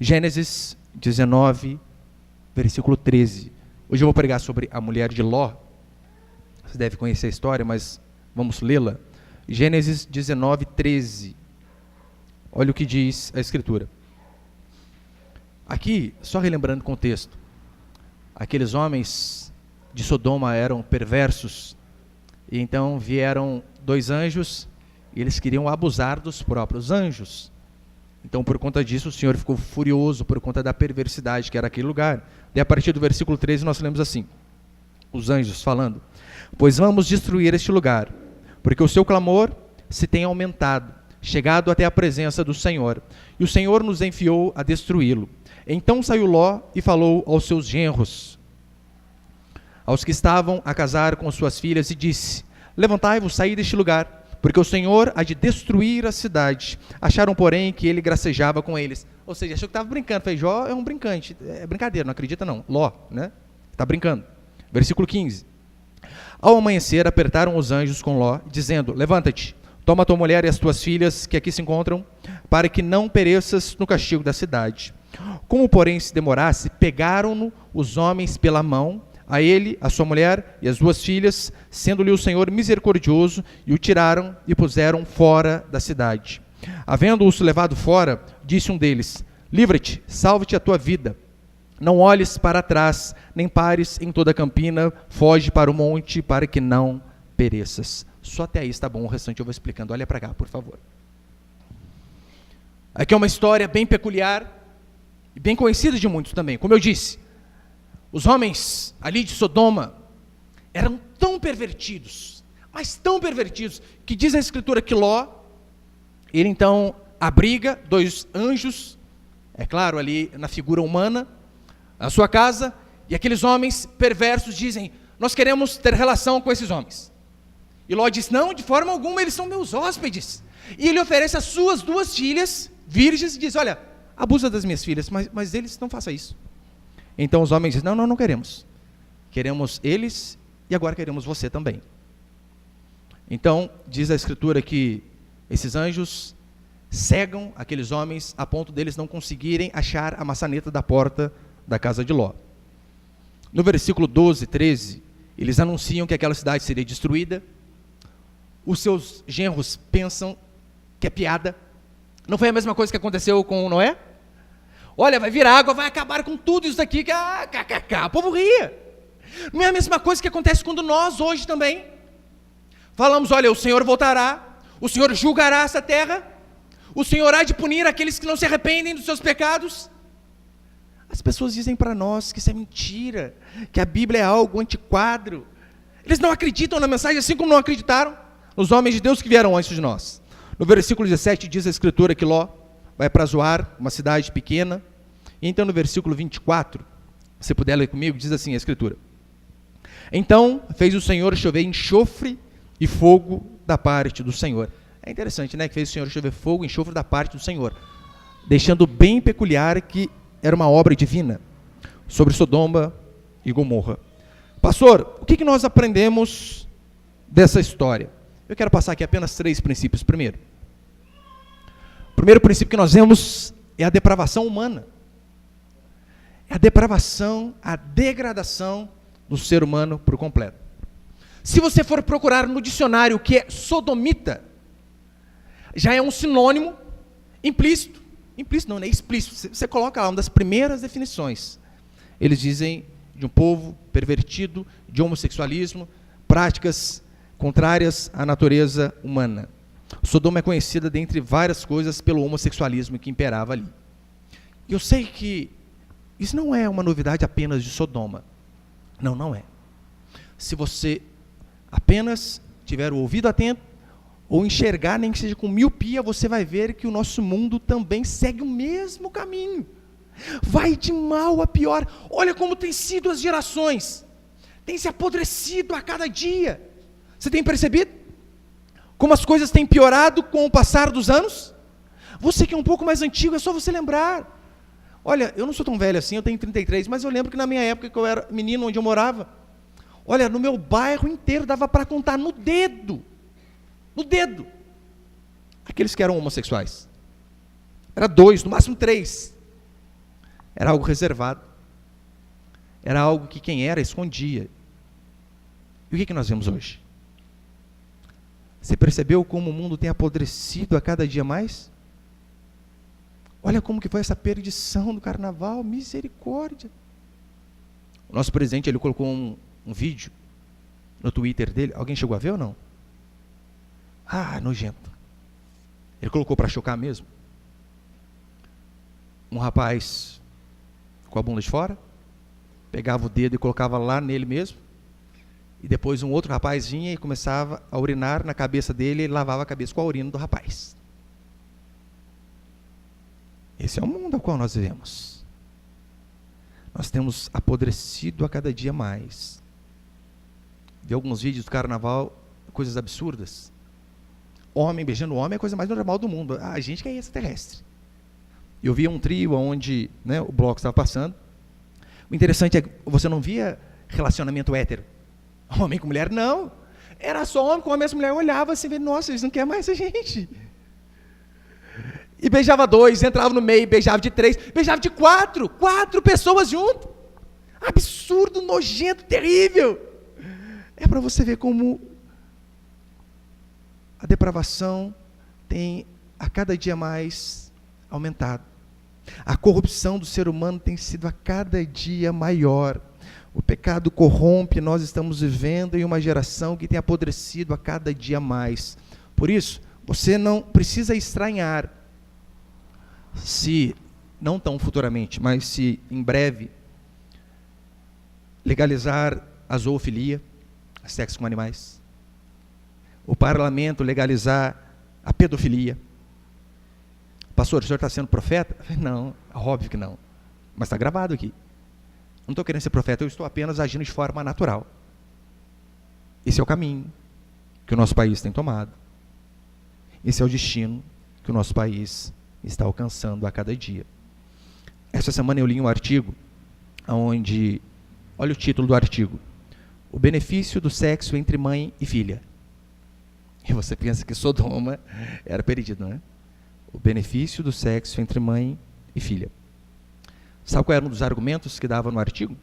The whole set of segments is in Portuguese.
Gênesis 19, versículo 13. Hoje eu vou pregar sobre a mulher de Ló. Você deve conhecer a história, mas vamos lê-la. Gênesis 19, 13. Olha o que diz a Escritura. Aqui, só relembrando o contexto, aqueles homens de Sodoma eram perversos, e então vieram 2 anjos, e eles queriam abusar dos próprios anjos. Então, por conta disso, o Senhor ficou furioso, por conta da perversidade que era aquele lugar. E a partir do versículo 13, nós lemos assim, os anjos falando: pois vamos destruir este lugar, porque o seu clamor se tem aumentado, chegado até a presença do Senhor, e o Senhor nos enviou a destruí-lo. Então saiu Ló e falou aos seus genros, aos que estavam a casar com suas filhas, e disse: levantai-vos, saí deste lugar, porque o Senhor há de destruir a cidade. Acharam, porém, que ele gracejava com eles. Ou seja, achou que estava brincando. Falei, Jó é um brincante. É brincadeira, não acredita não. Ló, né? Está brincando. Versículo 15. Ao amanhecer, apertaram os anjos com Ló, dizendo: levanta-te, toma tua mulher e as tuas filhas, que aqui se encontram, para que não pereças no castigo da cidade. Como, porém, se demorasse, pegaram-no os homens pela mão, a ele, a sua mulher e as 2 filhas, sendo-lhe o Senhor misericordioso, e o tiraram e puseram fora da cidade. Havendo-os levado fora, disse um deles: livra-te, salva-te a tua vida. Não olhes para trás, nem pares em toda a campina, foge para o monte, para que não pereças. Só até aí está bom, o restante eu vou explicando. Olha para cá, por favor. Aqui é uma história bem peculiar, e bem conhecida de muitos também. Como eu disse, os homens ali de Sodoma eram tão pervertidos, mas tão pervertidos, que diz a Escritura que Ló, ele então abriga 2 anjos, é claro, ali na figura humana, na sua casa, e aqueles homens perversos dizem: nós queremos ter relação com esses homens. E Ló diz: não, de forma alguma, eles são meus hóspedes. E ele oferece as suas 2 filhas, virgens, e diz: olha, abusa das minhas filhas, mas eles não façam isso. Então os homens dizem: não queremos. Queremos eles e agora queremos você também. Então, diz a Escritura que esses anjos cegam aqueles homens a ponto deles não conseguirem achar a maçaneta da porta da casa de Ló. No versículo 12, 13, eles anunciam que aquela cidade seria destruída. Os seus genros pensam que é piada. Não foi a mesma coisa que aconteceu com Noé? Olha, vai vir água, vai acabar com tudo isso aqui, o povo ria. Não é a mesma coisa que acontece quando nós hoje também falamos: olha, o Senhor voltará, o Senhor julgará essa terra, o Senhor há de punir aqueles que não se arrependem dos seus pecados. As pessoas dizem para nós que isso é mentira, que a Bíblia é algo antiquado. Eles não acreditam na mensagem, assim como não acreditaram os homens de Deus que vieram antes de nós. No versículo 17 diz a Escritura que Ló vai para Zoar, uma cidade pequena. E então no versículo 24, se puder ler comigo, diz assim a Escritura: então fez o Senhor chover enxofre e fogo da parte do Senhor. É interessante, né, que fez o Senhor chover fogo e enxofre da parte do Senhor, deixando bem peculiar que era uma obra divina sobre Sodoma e Gomorra. Pastor, o que nós aprendemos dessa história? Eu quero passar aqui apenas 3 princípios. Primeiro princípio que nós vemos é a depravação humana. É a depravação, a degradação do ser humano por completo. Se você for procurar no dicionário o que é sodomita, já é um sinônimo implícito não é explícito, você coloca lá uma das primeiras definições. Eles dizem de um povo pervertido, de homossexualismo, práticas contrárias à natureza humana. Sodoma é conhecida, dentre várias coisas, pelo homossexualismo que imperava ali. Eu sei que isso não é uma novidade apenas de Sodoma. Não é. Se você apenas tiver o ouvido atento, ou enxergar, nem que seja com miopia, você vai ver que o nosso mundo também segue o mesmo caminho. Vai de mal a pior. Olha como tem sido as gerações. Tem se apodrecido a cada dia. Você tem percebido? Como as coisas têm piorado com o passar dos anos? Você que é um pouco mais antigo, é só você lembrar. Olha, eu não sou tão velho assim, eu tenho 33, mas eu lembro que na minha época, que eu era menino, onde eu morava, olha, no meu bairro inteiro dava para contar no dedo, aqueles que eram homossexuais. Era 2, no máximo 3. Era algo reservado. Era algo que quem era escondia. E o que nós vemos hoje? Você percebeu como o mundo tem apodrecido a cada dia mais? Olha como que foi essa perdição do carnaval, misericórdia. O nosso presidente, ele colocou um vídeo no Twitter dele. Alguém chegou a ver ou não? Nojento. Ele colocou para chocar mesmo. Um rapaz com a bunda de fora, pegava o dedo e colocava lá nele mesmo, e depois um outro rapaz vinha e começava a urinar na cabeça dele, e ele lavava a cabeça com a urina do rapaz. Esse é o mundo ao qual nós vivemos. Nós temos apodrecido a cada dia mais. Vi alguns vídeos do carnaval, coisas absurdas. Homem beijando homem é a coisa mais normal do mundo. A gente que é extraterrestre. Eu via um trio onde, né, o bloco estava passando. O interessante é que você não via relacionamento hétero. Homem com mulher, não. Era só homem com homem, essa mulher olhava assim, nossa, eles não querem mais a gente. E beijava 2, entrava no meio, beijava de 3, beijava de 4 pessoas junto. Absurdo, nojento, terrível. É para você ver como a depravação tem a cada dia mais aumentado. A corrupção do ser humano tem sido a cada dia maior. O pecado corrompe, nós estamos vivendo em uma geração que tem apodrecido a cada dia mais. Por isso, você não precisa estranhar se, não tão futuramente, mas se em breve, legalizar a zoofilia, sexo com animais. O parlamento legalizar a pedofilia. Pastor, o senhor está sendo profeta? Não, óbvio que não. Mas está gravado aqui. Não estou querendo ser profeta, eu estou apenas agindo de forma natural. Esse é o caminho que o nosso país tem tomado. Esse é o destino que o nosso país está alcançando a cada dia. Essa semana eu li um artigo onde, olha o título do artigo: o benefício do sexo entre mãe e filha. E você pensa que Sodoma era perdido, não é? O benefício do sexo entre mãe e filha. Sabe qual era um dos argumentos que dava no artigo?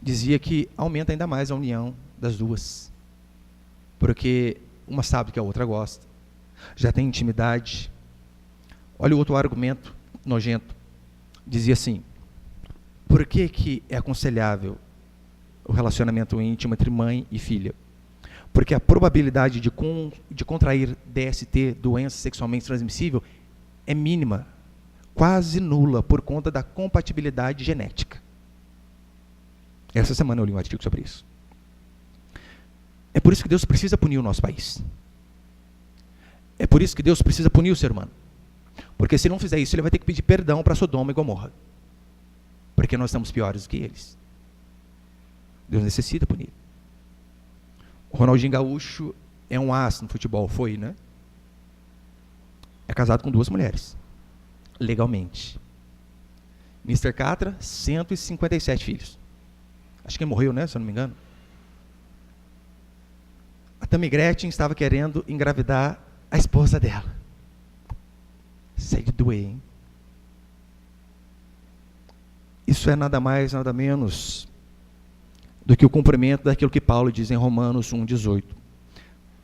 Dizia que aumenta ainda mais a união das duas. Porque uma sabe que a outra gosta. Já tem intimidade. Olha o outro argumento nojento. Dizia assim: por que é aconselhável o relacionamento íntimo entre mãe e filha? Porque a probabilidade de contrair DST, doença sexualmente transmissível, é mínima, quase nula, por conta da compatibilidade genética. Essa semana eu li um artigo sobre isso. É por isso que Deus precisa punir o nosso país. É por isso que Deus precisa punir o ser humano. Porque se não fizer isso, ele vai ter que pedir perdão para Sodoma e Gomorra. Porque nós estamos piores do que eles. Deus necessita punir. O Ronaldinho Gaúcho é um as no futebol, foi, né? É casado com 2 mulheres, legalmente. Mr. Catra, 157 filhos. Acho que ele morreu, né, se eu não me engano. A Tammy Gretchen estava querendo engravidar a esposa dela. Isso é de doer, hein? Isso é nada mais, nada menos do que o cumprimento daquilo que Paulo diz em Romanos 1,18.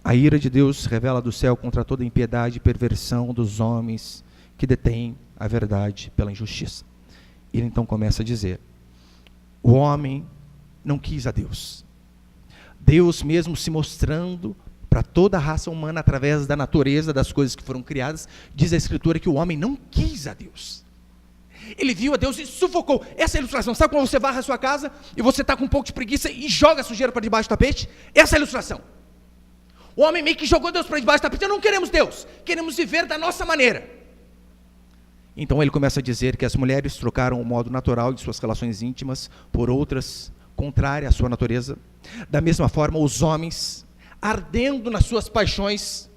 A ira de Deus revela do céu contra toda impiedade e perversão dos homens que detêm a verdade pela injustiça. Ele então começa a dizer: o homem não quis a Deus. Deus mesmo se mostrando para toda a raça humana através da natureza, das coisas que foram criadas, diz a Escritura que o homem não quis a Deus. Ele viu a Deus e sufocou. Essa é a ilustração. Sabe quando você varre a sua casa e você está com um pouco de preguiça e joga a sujeira para debaixo do tapete? Essa é a ilustração. O homem meio que jogou Deus para debaixo do tapete. Não queremos Deus, queremos viver da nossa maneira. Então ele começa a dizer que as mulheres trocaram o modo natural de suas relações íntimas por outras contrárias à sua natureza. Da mesma forma, os homens, ardendo nas suas paixões,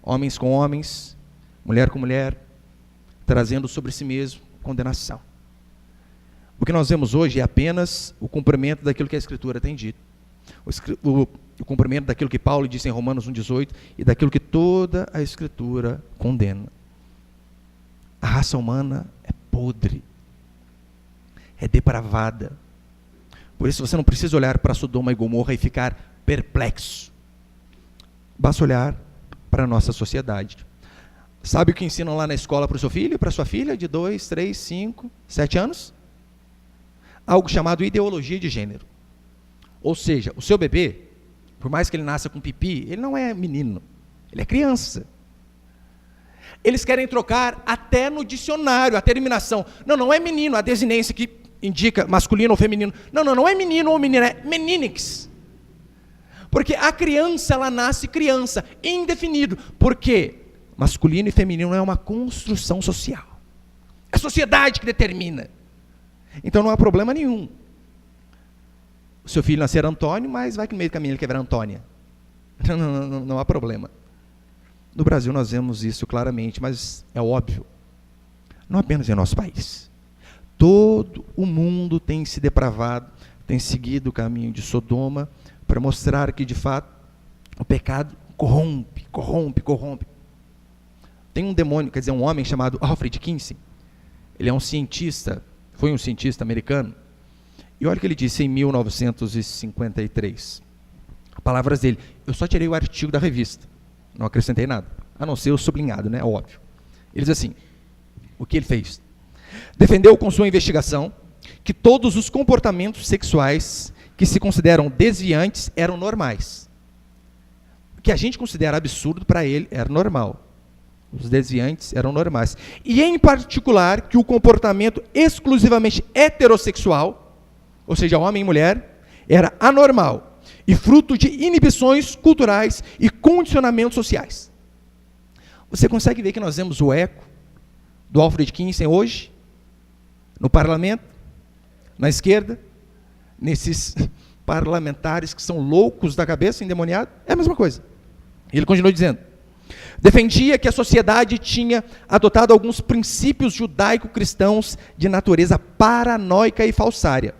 homens com homens, mulher com mulher, trazendo sobre si mesmo condenação. O que nós vemos hoje é apenas o cumprimento daquilo que a Escritura tem dito. O cumprimento daquilo que Paulo disse em Romanos 1,18 e daquilo que toda a Escritura condena. A raça humana é podre, é depravada. Por isso você não precisa olhar para Sodoma e Gomorra e ficar perplexo. Basta olhar para a nossa sociedade. Sabe o que ensinam lá na escola para o seu filho, para a sua filha de 2, 3, 5, 7 anos? Algo chamado ideologia de gênero. Ou seja, o seu bebê, por mais que ele nasça com pipi, ele não é menino, ele é criança. Eles querem trocar até no dicionário a terminação. Não, não é menino, a desinência que indica masculino ou feminino. Não é menino ou menina, é meninix. Porque a criança, ela nasce criança, indefinido. Por quê? Masculino e feminino é uma construção social. É a sociedade que determina. Então não há problema nenhum. O seu filho nascer Antônio, mas vai que no meio do caminho ele quer virar Antônia. Não há problema. No Brasil nós vemos isso claramente, mas é óbvio. Não apenas em nosso país. Todo o mundo tem se depravado, tem seguido o caminho de Sodoma, para mostrar que, de fato, o pecado corrompe. Tem um demônio, quer dizer, um homem chamado Alfred Kinsey. Ele é um cientista, foi um cientista americano. E olha o que ele disse em 1953. Palavras dele. Eu só tirei o artigo da revista. Não acrescentei nada. A não ser o sublinhado, né? Óbvio. Ele diz assim, o que ele fez? Defendeu com sua investigação que todos os comportamentos sexuais que se consideram desviantes eram normais. O que a gente considera absurdo, para ele, era normal. Os desviantes eram normais. E, em particular, que o comportamento exclusivamente heterossexual, ou seja, homem e mulher, era anormal e fruto de inibições culturais e condicionamentos sociais. Você consegue ver que nós vemos o eco do Alfred Kinsey hoje, no parlamento, na esquerda, nesses parlamentares que são loucos da cabeça, endemoniados? É a mesma coisa. Ele continua dizendo, defendia que a sociedade tinha adotado alguns princípios judaico-cristãos de natureza paranoica e falsária.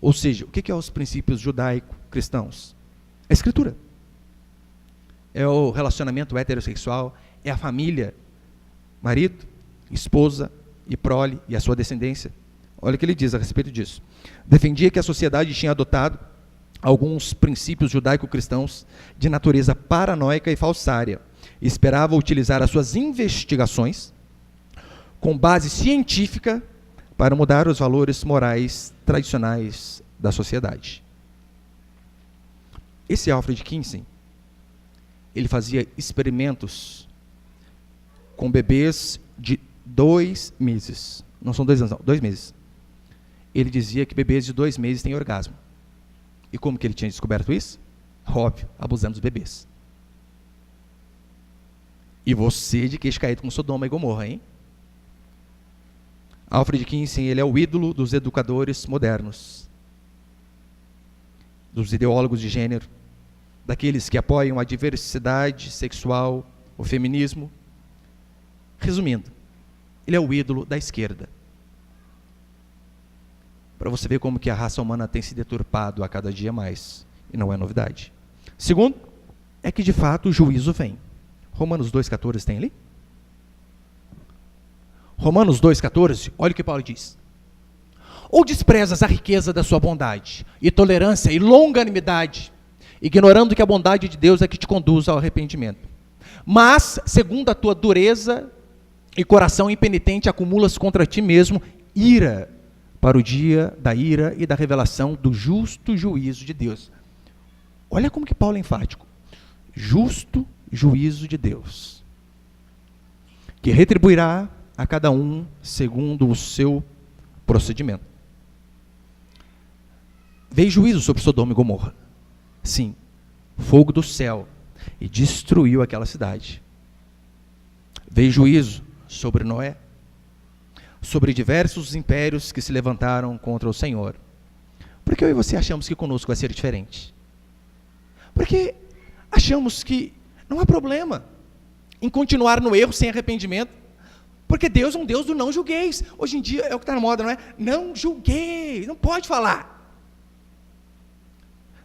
Ou seja, o que são os princípios judaico-cristãos? É a Escritura. É o relacionamento heterossexual, é a família, marido, esposa e prole e a sua descendência. Olha o que ele diz a respeito disso. Defendia que a sociedade tinha adotado alguns princípios judaico-cristãos de natureza paranoica e falsária, e esperava utilizar as suas investigações com base científica para mudar os valores morais tradicionais da sociedade. Esse Alfred Kinsey, ele fazia experimentos com bebês de 2 meses. Não são 2 anos, não, 2 meses. Ele dizia que bebês de 2 meses têm orgasmo. E como que ele tinha descoberto isso? Óbvio, abusando dos bebês. E você de queixo caído com Sodoma e Gomorra, hein? Alfred Kinsey, ele é o ídolo dos educadores modernos, dos ideólogos de gênero, daqueles que apoiam a diversidade sexual, o feminismo. Resumindo, ele é o ídolo da esquerda. Para você ver como que a raça humana tem se deturpado a cada dia mais. E não é novidade. Segundo, é que de fato o juízo vem. Romanos 2,14 tem ali? Romanos 2,14, olha o que Paulo diz. Ou desprezas a riqueza da sua bondade, e tolerância, e longanimidade, ignorando que a bondade de Deus é que te conduz ao arrependimento. Mas, segundo a tua dureza e coração impenitente, acumulas contra ti mesmo ira, para o dia da ira e da revelação do justo juízo de Deus. Olha como que Paulo é enfático. Justo juízo de Deus, que retribuirá a cada um segundo o seu procedimento. Veio juízo sobre Sodoma e Gomorra. Sim, fogo do céu, e destruiu aquela cidade. Veio juízo sobre Noé, sobre diversos impérios que se levantaram contra o Senhor. Por que eu e você achamos que conosco vai ser diferente? Porque achamos que não há problema em continuar no erro sem arrependimento, porque Deus é um Deus do não julgueis. Hoje em dia é o que está na moda, não é? Não julgueis, não pode falar.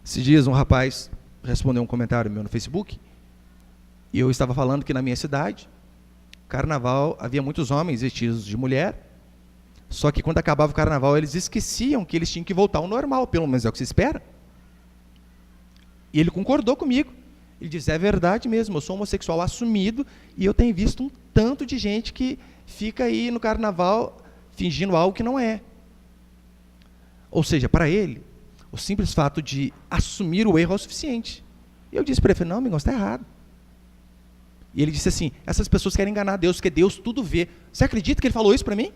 Esses dias um rapaz respondeu um comentário meu no Facebook, e eu estava falando que na minha cidade, carnaval havia muitos homens vestidos de mulher, só que quando acabava o carnaval eles esqueciam que eles tinham que voltar ao normal, pelo menos é o que se espera. E ele concordou comigo. Ele disse, é verdade mesmo, eu sou homossexual assumido e eu tenho visto um tanto de gente que fica aí no carnaval fingindo algo que não é. Ou seja, para ele, o simples fato de assumir o erro é o suficiente. E eu disse para ele, não, amigão, você está errado. E ele disse assim, essas pessoas querem enganar Deus, porque Deus tudo vê. Você acredita que ele falou isso para mim?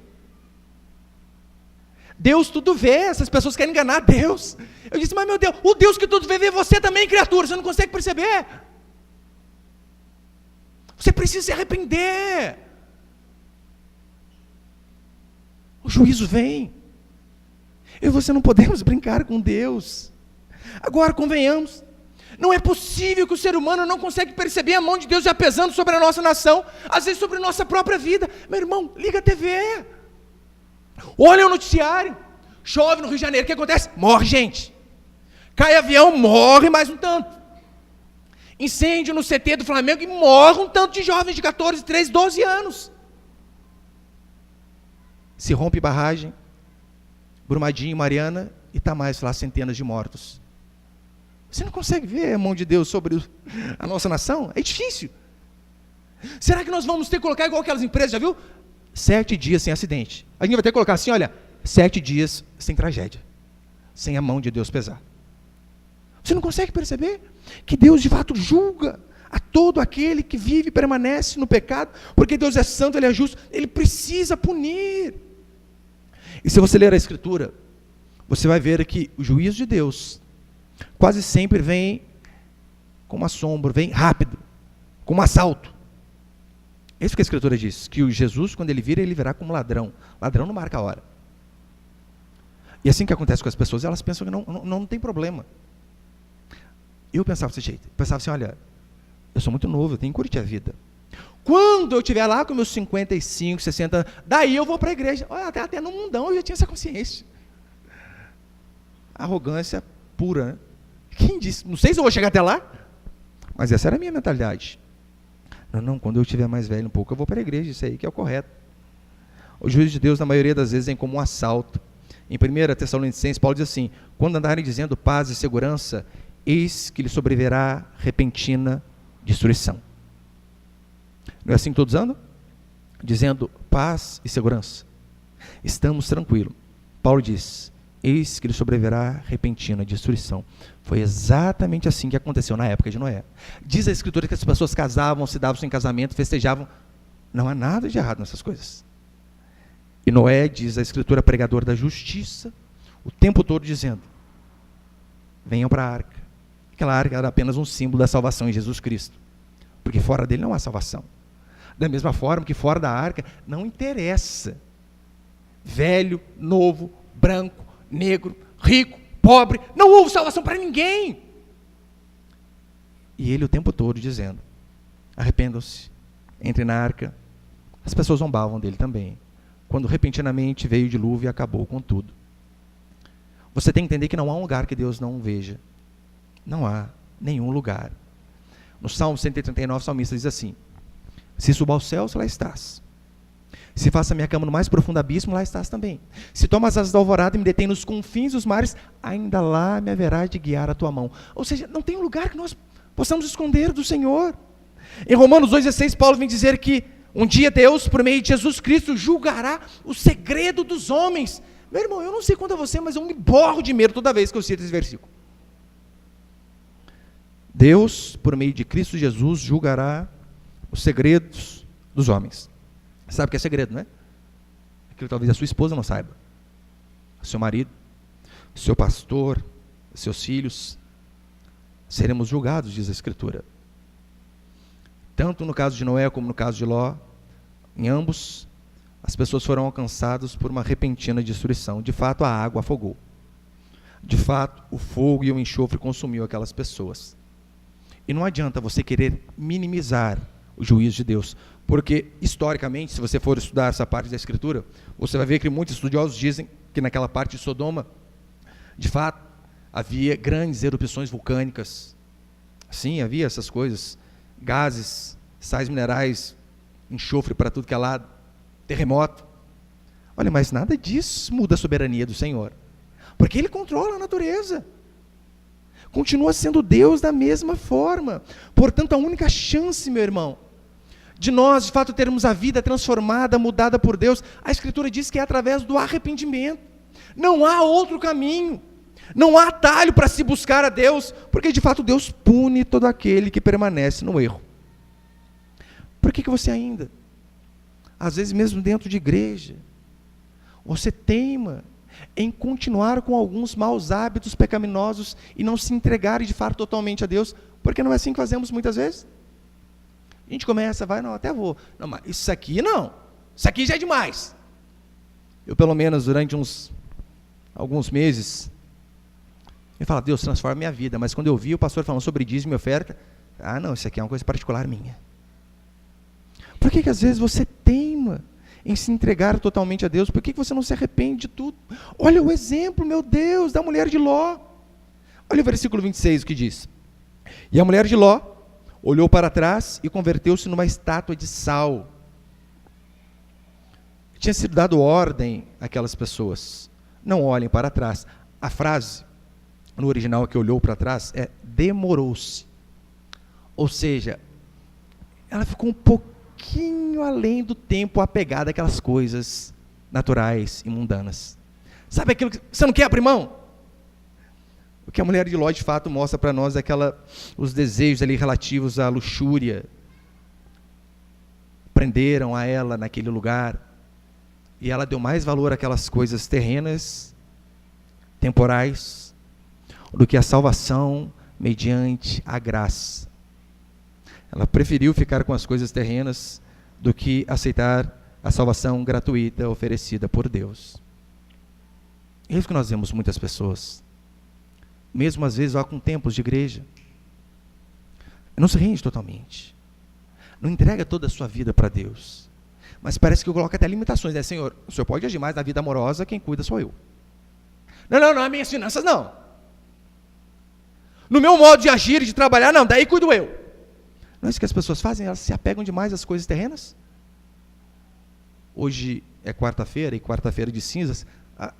Deus tudo vê, essas pessoas querem enganar Deus. Eu disse, mas meu Deus, o Deus que tudo vê você também, criatura, você não consegue perceber. Você precisa se arrepender. O juízo vem. Eu e você não podemos brincar com Deus. Agora, convenhamos, não é possível que o ser humano não consegue perceber a mão de Deus já pesando sobre a nossa nação, às vezes sobre a nossa própria vida. Meu irmão, liga a TV. Olha o noticiário. Chove no Rio de Janeiro, o que acontece? Morre gente. Cai avião, morre mais um tanto. Incêndio no CT do Flamengo e morre um tanto de jovens de 14, 13, 12 anos. Se rompe barragem, Brumadinho, Mariana, e está mais lá centenas de mortos. Você não consegue ver a mão de Deus sobre a nossa nação? É difícil. Será que nós vamos ter que colocar igual aquelas empresas, já viu? 7 dias sem acidente. A gente vai ter que colocar assim, olha, 7 dias sem tragédia, sem a mão de Deus pesar. Você não consegue perceber que Deus de fato julga a todo aquele que vive e permanece no pecado, porque Deus é santo, Ele é justo, Ele precisa punir. E se você ler a Escritura, você vai ver que o juízo de Deus quase sempre vem como assombro, vem rápido, como assalto. É isso que a Escritura diz, que o Jesus, quando ele vir, ele virá como ladrão. Ladrão não marca a hora. E assim que acontece com as pessoas, elas pensam que não tem problema. Eu pensava desse jeito. Eu pensava assim, olha, eu sou muito novo, eu tenho que curtir a vida. Quando eu estiver lá com meus 55, 60 anos, daí eu vou para a igreja. Olha, até no mundão eu já tinha essa consciência. Arrogância pura, né? Quem disse? Não sei se eu vou chegar até lá, mas essa era a minha mentalidade. Não, quando eu estiver mais velho um pouco, eu vou para a igreja, isso aí que é o correto. O juízo de Deus, na maioria das vezes, vem como um assalto. Em 1 Tessalonicenses, Paulo diz assim, quando andarem dizendo paz e segurança, eis que lhe sobrevirá repentina destruição. Não é assim que todos andam? Dizendo paz e segurança. Estamos tranquilos. Paulo diz, eis que lhe sobrevirá repentina destruição. Foi exatamente assim que aconteceu na época de Noé. Diz a Escritura que as pessoas casavam, se davam em casamento, festejavam. Não há nada de errado nessas coisas. E Noé, diz a Escritura, pregador da justiça, o tempo todo dizendo, venham para a arca. Aquela arca era apenas um símbolo da salvação em Jesus Cristo. Porque fora dele não há salvação. Da mesma forma que fora da arca não interessa. Velho, novo, branco, negro, rico, pobre, não houve salvação para ninguém. E ele o tempo todo dizendo, arrependam-se, entrem na arca. As pessoas zombavam dele também, quando repentinamente veio o dilúvio e acabou com tudo. Você tem que entender que não há um lugar que Deus não veja. Não há nenhum lugar. No Salmo 139, o salmista diz assim, se suba aos céus, lá estás. Se faça minha cama no mais profundo abismo, lá estás também. Se toma as asas da alvorada e me detém nos confins dos mares, ainda lá me haverá de guiar a tua mão. Ou seja, não tem um lugar que nós possamos esconder do Senhor. Em Romanos 2,16, Paulo vem dizer que um dia Deus, por meio de Jesus Cristo, julgará o segredo dos homens. Meu irmão, eu não sei quanto a você, mas eu me borro de medo toda vez que eu cito esse versículo. Deus, por meio de Cristo Jesus, julgará os segredos dos homens. Sabe o que é segredo, não é? Aquilo que talvez a sua esposa não saiba. Seu marido, seu pastor, seus filhos. Seremos julgados, diz a Escritura. Tanto no caso de Noé como no caso de Ló, em ambos, as pessoas foram alcançadas por uma repentina destruição. De fato, a água afogou. De fato, o fogo e o enxofre consumiu aquelas pessoas. E não adianta você querer minimizar o juízo de Deus, porque historicamente, se você for estudar essa parte da Escritura, você vai ver que muitos estudiosos dizem que naquela parte de Sodoma, de fato, havia grandes erupções vulcânicas. Sim, havia essas coisas, gases, sais minerais enxofre para tudo que é lado, terremoto. Olha, mas nada disso muda a soberania do Senhor, porque Ele controla a natureza, continua sendo Deus da mesma forma. Portanto, a única chance, meu irmão, de nós, de fato, termos a vida transformada, mudada por Deus, a Escritura diz que é através do arrependimento. Não há outro caminho, não há atalho para se buscar a Deus, porque de fato Deus pune todo aquele que permanece no erro. Por que você ainda, às vezes mesmo dentro de igreja, você teima em continuar com alguns maus hábitos pecaminosos e não se entregar de fato totalmente a Deus? Porque não é assim que fazemos muitas vezes? A gente começa, vai, não, até vou. Não, mas isso aqui não, isso aqui já é demais. Eu pelo menos durante alguns meses, eu falo, Deus, transforma minha vida, mas quando eu vi o pastor falando sobre dízimo e oferta, não, isso aqui é uma coisa particular minha. Por que às vezes você teima em se entregar totalmente a Deus? Por que você não se arrepende de tudo? Olha o exemplo, meu Deus, da mulher de Ló. Olha o versículo 26, o que diz. E a mulher de Ló olhou para trás e converteu-se numa estátua de sal. Tinha sido dado ordem àquelas pessoas, não olhem para trás. A frase, no original que olhou para trás, é demorou-se. Ou seja, ela ficou um pouquinho além do tempo apegada àquelas coisas naturais e mundanas. Sabe aquilo que você não quer abrir mão? O que a mulher de Ló de fato mostra para nós é os desejos ali relativos à luxúria prenderam a ela naquele lugar, e ela deu mais valor àquelas coisas terrenas, temporais, do que a salvação mediante a graça. Ela preferiu ficar com as coisas terrenas do que aceitar a salvação gratuita oferecida por Deus. É isso que nós vemos muitas pessoas, mesmo às vezes com tempos de igreja, não se rende totalmente, não entrega toda a sua vida para Deus, mas parece que coloca até limitações, né? Senhor, o Senhor pode agir mais na vida amorosa, quem cuida sou eu. Não, as minhas finanças não. No meu modo de agir e de trabalhar, não, daí cuido eu. Não é isso que as pessoas fazem? Elas se apegam demais às coisas terrenas. Hoje é quarta-feira, e quarta-feira de cinzas,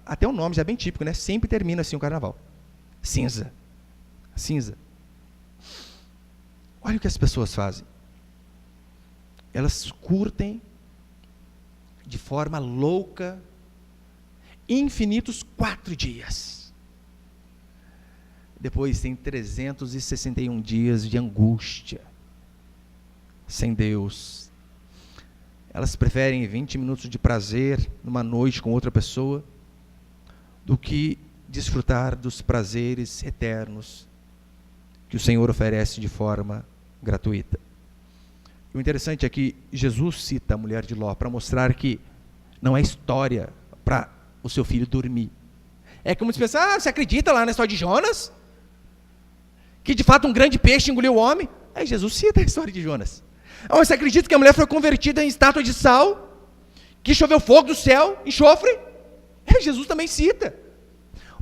até o nome já é bem típico, né? Sempre termina assim o carnaval. Cinza. Olha o que as pessoas fazem. Elas curtem de forma louca infinitos 4 dias. Depois tem 361 dias de angústia, sem Deus. Elas preferem 20 minutos de prazer numa noite com outra pessoa do que desfrutar dos prazeres eternos que o Senhor oferece de forma gratuita. O interessante é que Jesus cita a mulher de Ló para mostrar que não é história para o seu filho dormir. É como se pensa, você acredita lá na história de Jonas? Que de fato um grande peixe engoliu o homem? Aí Jesus cita a história de Jonas. Você acredita que a mulher foi convertida em estátua de sal? Que choveu fogo do céu, enxofre? Jesus também cita.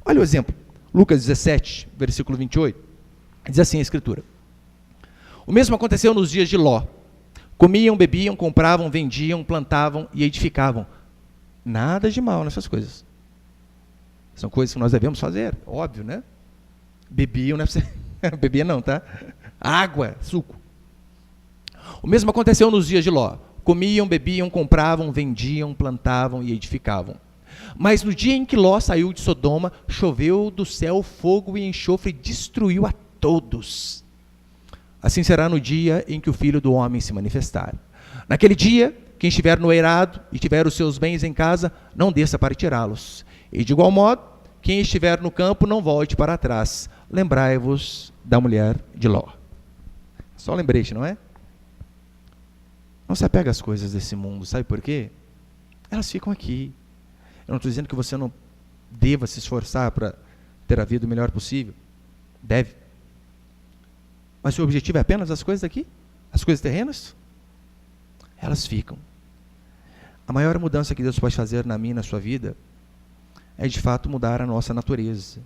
Olha o exemplo, Lucas 17, versículo 28, diz assim a Escritura. O mesmo aconteceu nos dias de Ló. Comiam, bebiam, compravam, vendiam, plantavam e edificavam. Nada de mal nessas coisas. São coisas que nós devemos fazer, óbvio, né? Bebiam, não é pra você... Bebia não, tá? Água, suco. O mesmo aconteceu nos dias de Ló. Comiam, bebiam, compravam, vendiam, plantavam e edificavam. Mas no dia em que Ló saiu de Sodoma, choveu do céu fogo e enxofre e destruiu a todos. Assim será no dia em que o Filho do Homem se manifestar. Naquele dia, quem estiver no eirado e tiver os seus bens em casa, não desça para tirá-los. E de igual modo, quem estiver no campo, não volte para trás. Lembrai-vos da mulher de Ló. Só um lembrete, não é? Não se apega às coisas desse mundo, sabe por quê? Elas ficam aqui. Eu não estou dizendo que você não deva se esforçar para ter a vida o melhor possível. Deve. Mas o seu objetivo é apenas as coisas aqui? As coisas terrenas? Elas ficam. A maior mudança que Deus pode fazer na minha e na sua vida é de fato mudar a nossa natureza.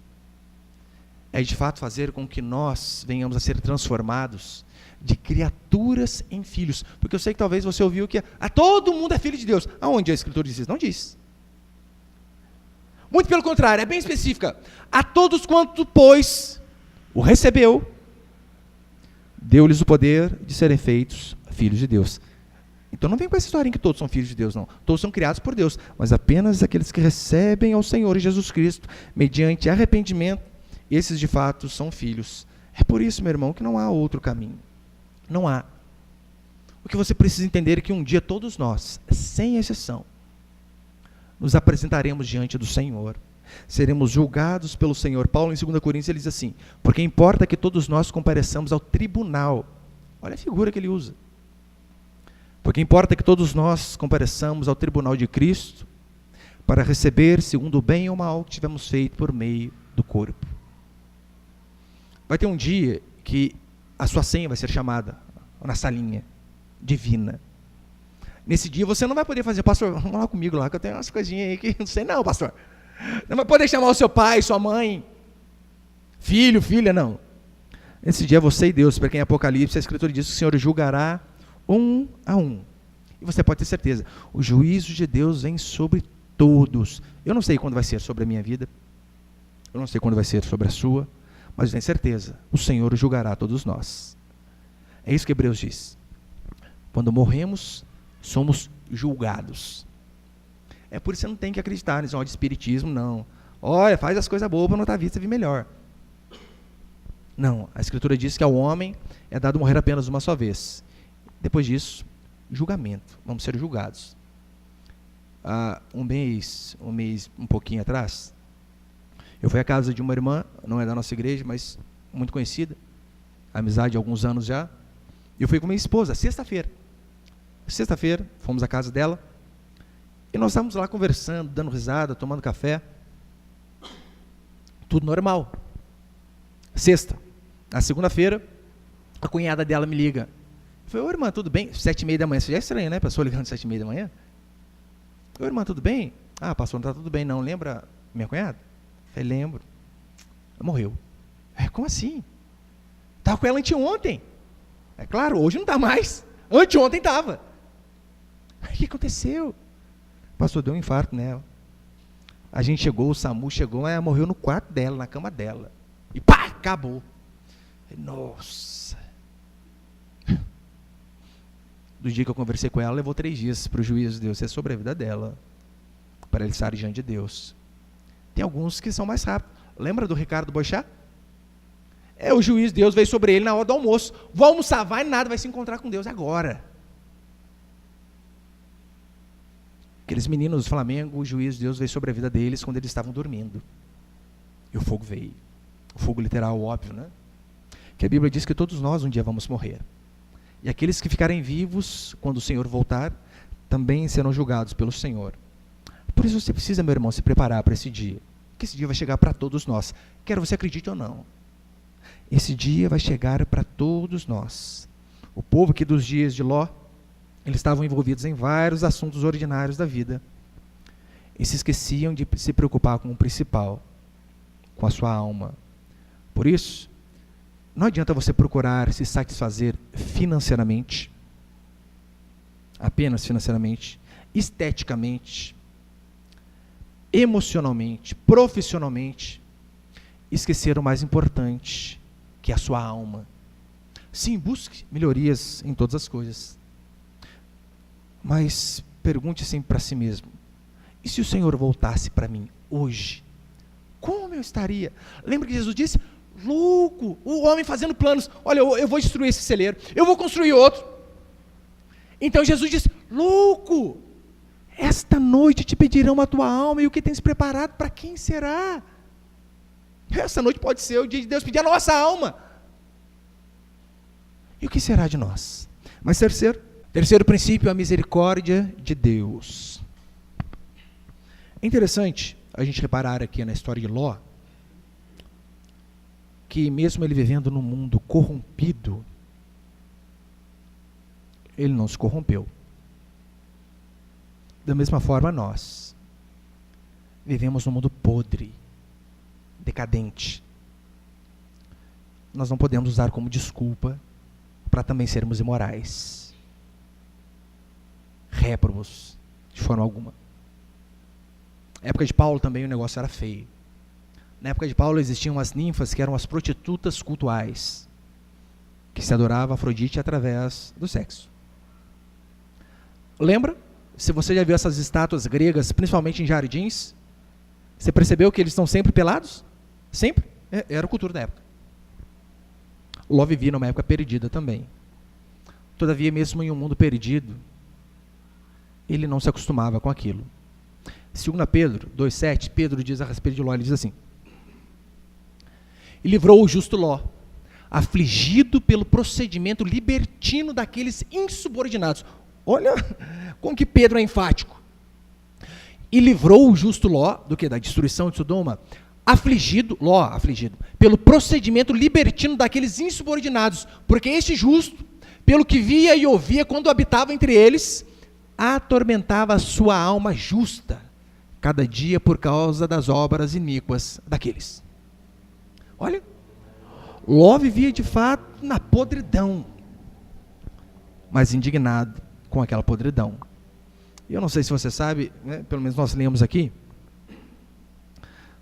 É de fato fazer com que nós venhamos a ser transformados de criaturas em filhos. Porque eu sei que talvez você ouviu que todo mundo é filho de Deus. Aonde a Escritura diz isso? Não diz. Muito pelo contrário, é bem específica. A todos quanto, pois, o recebeu, deu-lhes o poder de serem feitos filhos de Deus. Então não vem com essa história em que todos são filhos de Deus, não. Todos são criados por Deus, mas apenas aqueles que recebem ao Senhor Jesus Cristo, mediante arrependimento, esses de fato são filhos. É por isso, meu irmão, que não há outro caminho. Não há. O que você precisa entender é que um dia todos nós, sem exceção, nos apresentaremos diante do Senhor. Seremos julgados pelo Senhor. Paulo, em 2 Coríntios, ele diz assim: porque importa que todos nós compareçamos ao tribunal. Olha a figura que ele usa. Porque importa que todos nós compareçamos ao tribunal de Cristo para receber, segundo o bem ou mal que tivemos feito por meio do corpo. Vai ter um dia que a sua senha vai ser chamada na salinha divina. Nesse dia você não vai poder fazer, pastor, vamos lá comigo lá, que eu tenho umas coisinhas aí que não sei não, pastor. Não vai poder chamar o seu pai, sua mãe, filho, filha, não. Nesse dia é você e Deus, porque em Apocalipse a Escritura diz que o Senhor julgará um a um. E você pode ter certeza, o juízo de Deus vem sobre todos. Eu não sei quando vai ser sobre a minha vida, eu não sei quando vai ser sobre a sua, mas tenho certeza, o Senhor julgará todos nós. É isso que Hebreus diz. Quando morremos, somos julgados. É por isso que você não tem que acreditar nesse de espiritismo, não. Olha, faz as coisas boas para não estar vista e vir melhor. Não, a Escritura diz que ao homem é dado morrer apenas uma só vez. Depois disso, julgamento. Vamos ser julgados. Há um mês, um pouquinho atrás, eu fui à casa de uma irmã, não é da nossa igreja, mas muito conhecida, amizade há alguns anos já. Eu fui com minha esposa, sexta-feira. Sexta-feira, fomos à casa dela, e nós estávamos lá conversando, dando risada, tomando café. Tudo normal. Sexta. Na segunda-feira, a cunhada dela me liga. Eu falei: ô irmã, tudo bem? 7h30 da manhã, isso já é estranho, né? Pessoa ligando 7h30 da manhã. Ô irmã, tudo bem? Ah, pastor, não está tudo bem não. Lembra minha cunhada? Eu falei: lembro. Ela morreu. Como assim? Estava com ela anteontem. É claro, hoje não está mais. Anteontem estava. O que aconteceu? Pastor, deu um infarto nela. A gente chegou, o SAMU chegou, ela morreu no quarto dela, na cama dela. E pá, acabou. Nossa. Do dia que eu conversei com ela, levou 3 dias para o juízo de Deus. É sobre a vida dela. Para ele estar diante de Deus. Tem alguns que são mais rápidos. Lembra do Ricardo Boixá? O juízo de Deus veio sobre ele na hora do almoço. Vou almoçar, vai nada, vai se encontrar com Deus agora. Aqueles meninos do Flamengo, o juízo de Deus veio sobre a vida deles quando eles estavam dormindo. E o fogo veio. O fogo literal, óbvio, né? Que a Bíblia diz que todos nós um dia vamos morrer. E aqueles que ficarem vivos, quando o Senhor voltar, também serão julgados pelo Senhor. Por isso você precisa, meu irmão, se preparar para esse dia. Porque esse dia vai chegar para todos nós. Quer você acredite ou não. Esse dia vai chegar para todos nós. O povo que dos dias de Ló, eles estavam envolvidos em vários assuntos ordinários da vida. E se esqueciam de se preocupar com o principal, com a sua alma. Por isso, não adianta você procurar se satisfazer financeiramente, apenas financeiramente, esteticamente, emocionalmente, profissionalmente, esquecer o mais importante, que é a sua alma. Sim, busque melhorias em todas as coisas. Mas pergunte sempre para si mesmo: e se o Senhor voltasse para mim hoje? Como eu estaria? Lembra que Jesus disse: louco, o homem fazendo planos. Olha, eu vou destruir esse celeiro, eu vou construir outro. Então Jesus disse: louco, esta noite te pedirão a tua alma, e o que tens preparado, para quem será? Essa noite pode ser o dia de Deus pedir a nossa alma. E o que será de nós? Mas terceiro princípio, a misericórdia de Deus. É interessante a gente reparar aqui na história de Ló, que mesmo ele vivendo num mundo corrompido, ele não se corrompeu. Da mesma forma nós vivemos num mundo podre, decadente. Nós não podemos usar como desculpa para também sermos imorais, réprobos, de forma alguma. Na época de Paulo também o negócio era feio. Na época de Paulo existiam as ninfas, que eram as prostitutas cultuais, que se adorava Afrodite através do sexo. Lembra? Se você já viu essas estátuas gregas, principalmente em jardins, você percebeu que eles estão sempre pelados? Sempre? Era a cultura da época. Ló vivia numa época perdida também. Todavia, mesmo em um mundo perdido, ele não se acostumava com aquilo. 2 Pedro 2,7, Pedro diz a respeito de Ló, ele diz assim: e livrou o justo Ló, afligido pelo procedimento libertino daqueles insubordinados. Olha como que Pedro é enfático. E livrou o justo Ló, do que? Da destruição de Sodoma, Ló afligido, pelo procedimento libertino daqueles insubordinados, porque este justo, pelo que via e ouvia quando habitava entre eles, atormentava a sua alma justa, cada dia por causa das obras iníquas daqueles. Olha, Ló vivia de fato na podridão, mas indignado com aquela podridão. E eu não sei se você sabe, né, pelo menos nós lemos aqui,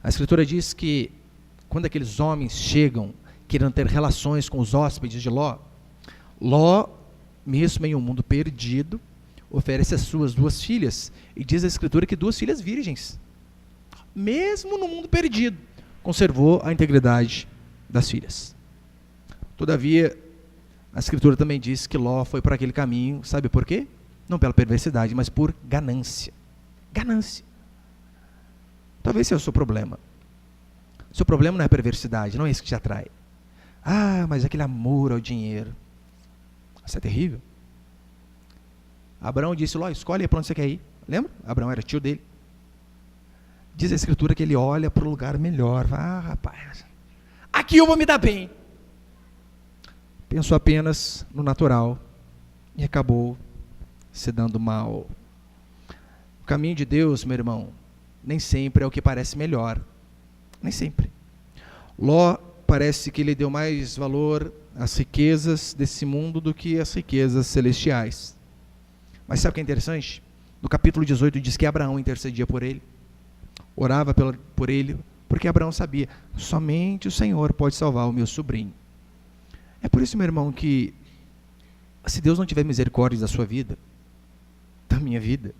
a Escritura diz que quando aqueles homens chegam querendo ter relações com os hóspedes de Ló, Ló, mesmo em um mundo perdido, oferece as suas 2 filhas, e diz a Escritura que 2 filhas virgens, mesmo no mundo perdido, conservou a integridade das filhas. Todavia, a Escritura também diz que Ló foi por aquele caminho, sabe por quê? Não pela perversidade, mas por ganância. Ganância. Talvez seja o seu problema. O seu problema não é a perversidade, não é isso que te atrai. Ah, mas aquele amor ao dinheiro. Isso é terrível. Abraão disse: Ló, escolhe para onde você quer ir. Lembra? Abraão era tio dele. Diz a Escritura que ele olha para o lugar melhor. Ah, rapaz, aqui eu vou me dar bem. Pensou apenas no natural e acabou se dando mal. O caminho de Deus, meu irmão, nem sempre é o que parece melhor. Nem sempre. Ló parece que ele deu mais valor às riquezas desse mundo do que às riquezas celestiais. Mas sabe o que é interessante? No capítulo 18 diz que Abraão intercedia por ele, orava por ele, porque Abraão sabia, somente o Senhor pode salvar o meu sobrinho. É por isso, meu irmão, que se Deus não tiver misericórdia da sua vida, da minha vida,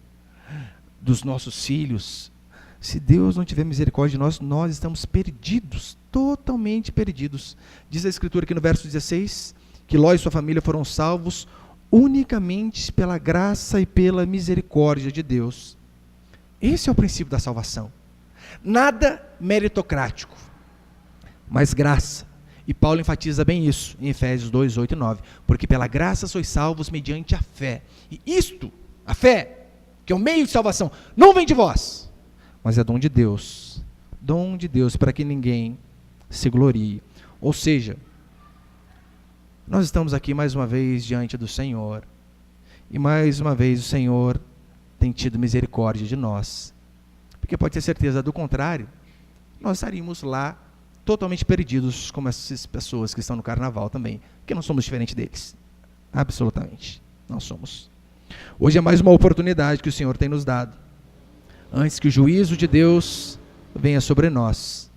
dos nossos filhos, se Deus não tiver misericórdia de nós estamos perdidos, totalmente perdidos. Diz a Escritura aqui no verso 16, que Ló e sua família foram salvos unicamente pela graça e pela misericórdia de Deus. Esse é o princípio da salvação. Nada meritocrático, mas graça. E Paulo enfatiza bem isso em Efésios 2, 8 e 9. Porque pela graça sois salvos mediante a fé. E isto, a fé, que é o meio de salvação, não vem de vós, mas é dom de Deus. Dom de Deus, para que ninguém se glorie. Ou seja, nós estamos aqui mais uma vez diante do Senhor. E mais uma vez o Senhor tem tido misericórdia de nós. Porque pode ter certeza, do contrário, nós estaríamos lá totalmente perdidos, como essas pessoas que estão no carnaval também, porque não somos diferentes deles. Absolutamente, não somos. Hoje é mais uma oportunidade que o Senhor tem nos dado, antes que o juízo de Deus venha sobre nós.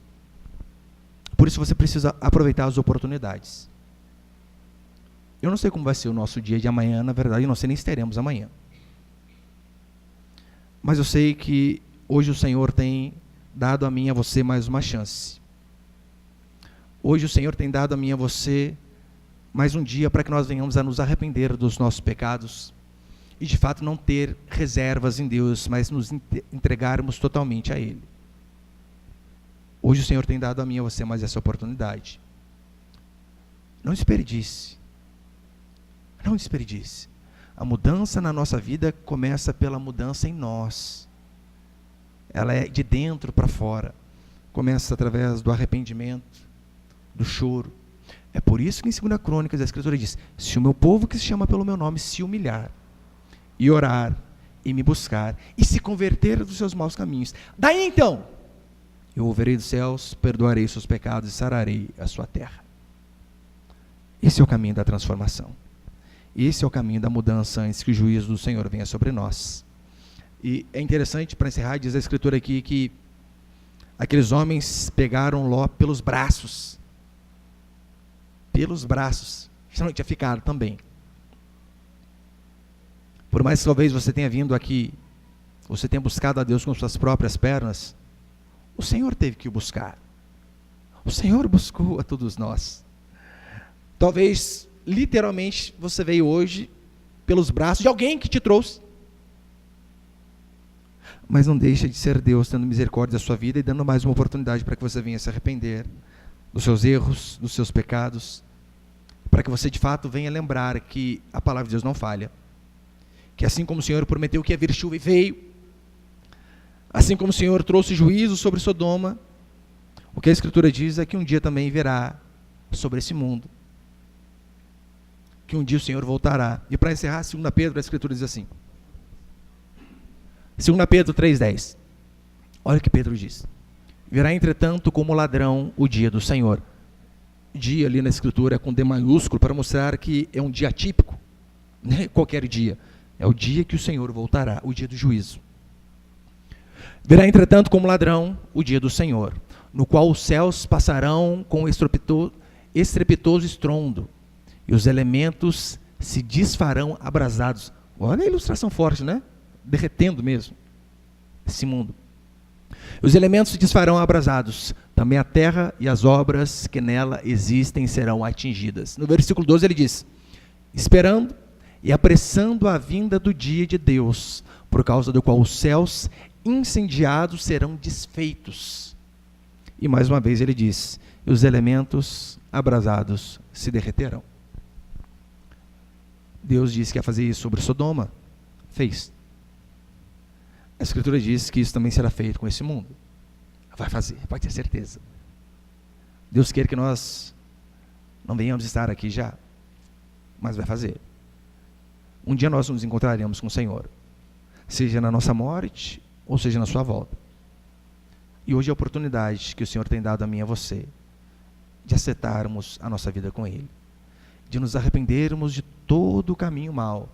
Por isso você precisa aproveitar as oportunidades. Eu não sei como vai ser o nosso dia de amanhã, na verdade, eu não sei nem se teremos amanhã. Mas eu sei que hoje o Senhor tem dado a mim e a você mais uma chance. Hoje o Senhor tem dado a mim e a você mais um dia para que nós venhamos a nos arrepender dos nossos pecados e de fato não ter reservas em Deus, mas nos entregarmos totalmente a Ele. Hoje o Senhor tem dado a mim e a você mais essa oportunidade. Não desperdice. Não desperdice. A mudança na nossa vida começa pela mudança em nós. Ela é de dentro para fora. Começa através do arrependimento, do choro. É por isso que em 2 Crônicas a Escritura diz: se o meu povo que se chama pelo meu nome se humilhar, e orar, e me buscar, e se converter dos seus maus caminhos, daí então, eu ouvirei dos céus, perdoarei seus pecados e sararei a sua terra. Esse é o caminho da transformação. Esse é o caminho da mudança antes que o juízo do Senhor venha sobre nós. E é interessante, para encerrar, diz a Escritura aqui que aqueles homens pegaram Ló pelos braços. Pelos braços. Isso não tinha ficado também. Por mais que talvez você tenha vindo aqui, você tenha buscado a Deus com suas próprias pernas, o Senhor teve que o buscar. O Senhor buscou a todos nós. Talvez, literalmente, você veio hoje pelos braços de alguém que te trouxe. Mas não deixa de ser Deus tendo misericórdia da sua vida e dando mais uma oportunidade para que você venha se arrepender dos seus erros, dos seus pecados, para que você de fato venha lembrar que a palavra de Deus não falha, que assim como o Senhor prometeu que ia vir chuva e veio, assim como o Senhor trouxe juízo sobre Sodoma, o que a Escritura diz é que um dia também virá sobre esse mundo, que um dia o Senhor voltará. E para encerrar, 2 Pedro, a Escritura diz assim, 2 Pedro 3,10, olha o que Pedro diz: virá entretanto como ladrão o dia do Senhor. Dia ali na Escritura é com D maiúsculo, para mostrar que é um dia atípico, não é qualquer dia, é o dia que o Senhor voltará, o dia do juízo. Virá entretanto como ladrão o dia do Senhor, no qual os céus passarão com estrepitoso estrondo, e os elementos se desfarão abrasados. Olha a ilustração forte, né? Derretendo mesmo esse mundo. Os elementos se desfarão abrasados, também a terra e as obras que nela existem serão atingidas. No versículo 12 ele diz: esperando e apressando a vinda do dia de Deus, por causa do qual os céus incendiados serão desfeitos. E mais uma vez ele diz: e os elementos abrasados se derreterão. Deus disse que ia fazer isso sobre Sodoma, fez. A Escritura diz que isso também será feito com esse mundo. Vai fazer, pode ter certeza. Deus quer que nós não venhamos estar aqui já, mas vai fazer. Um dia nós nos encontraremos com o Senhor, seja na nossa morte, ou seja na sua volta. E hoje é a oportunidade que o Senhor tem dado a mim e a você, de acertarmos a nossa vida com Ele, de nos arrependermos de todo o caminho mau,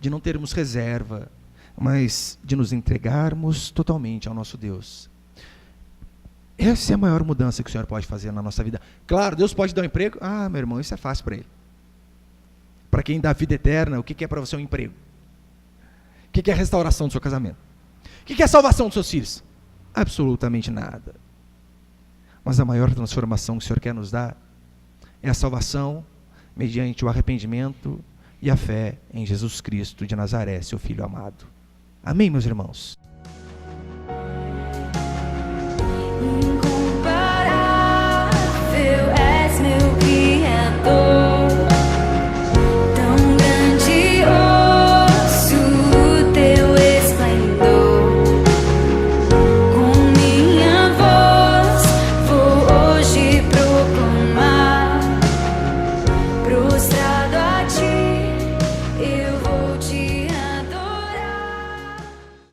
de não termos reserva, mas de nos entregarmos totalmente ao nosso Deus. Essa é a maior mudança que o Senhor pode fazer na nossa vida. Claro, Deus pode dar um emprego. Ah, meu irmão, isso é fácil para Ele. Para quem dá vida eterna, o que é para você um emprego? O que é a restauração do seu casamento? O que é a salvação dos seus filhos? Absolutamente nada. Mas a maior transformação que o Senhor quer nos dar é a salvação mediante o arrependimento e a fé em Jesus Cristo de Nazaré, seu Filho amado. Amém, meus irmãos?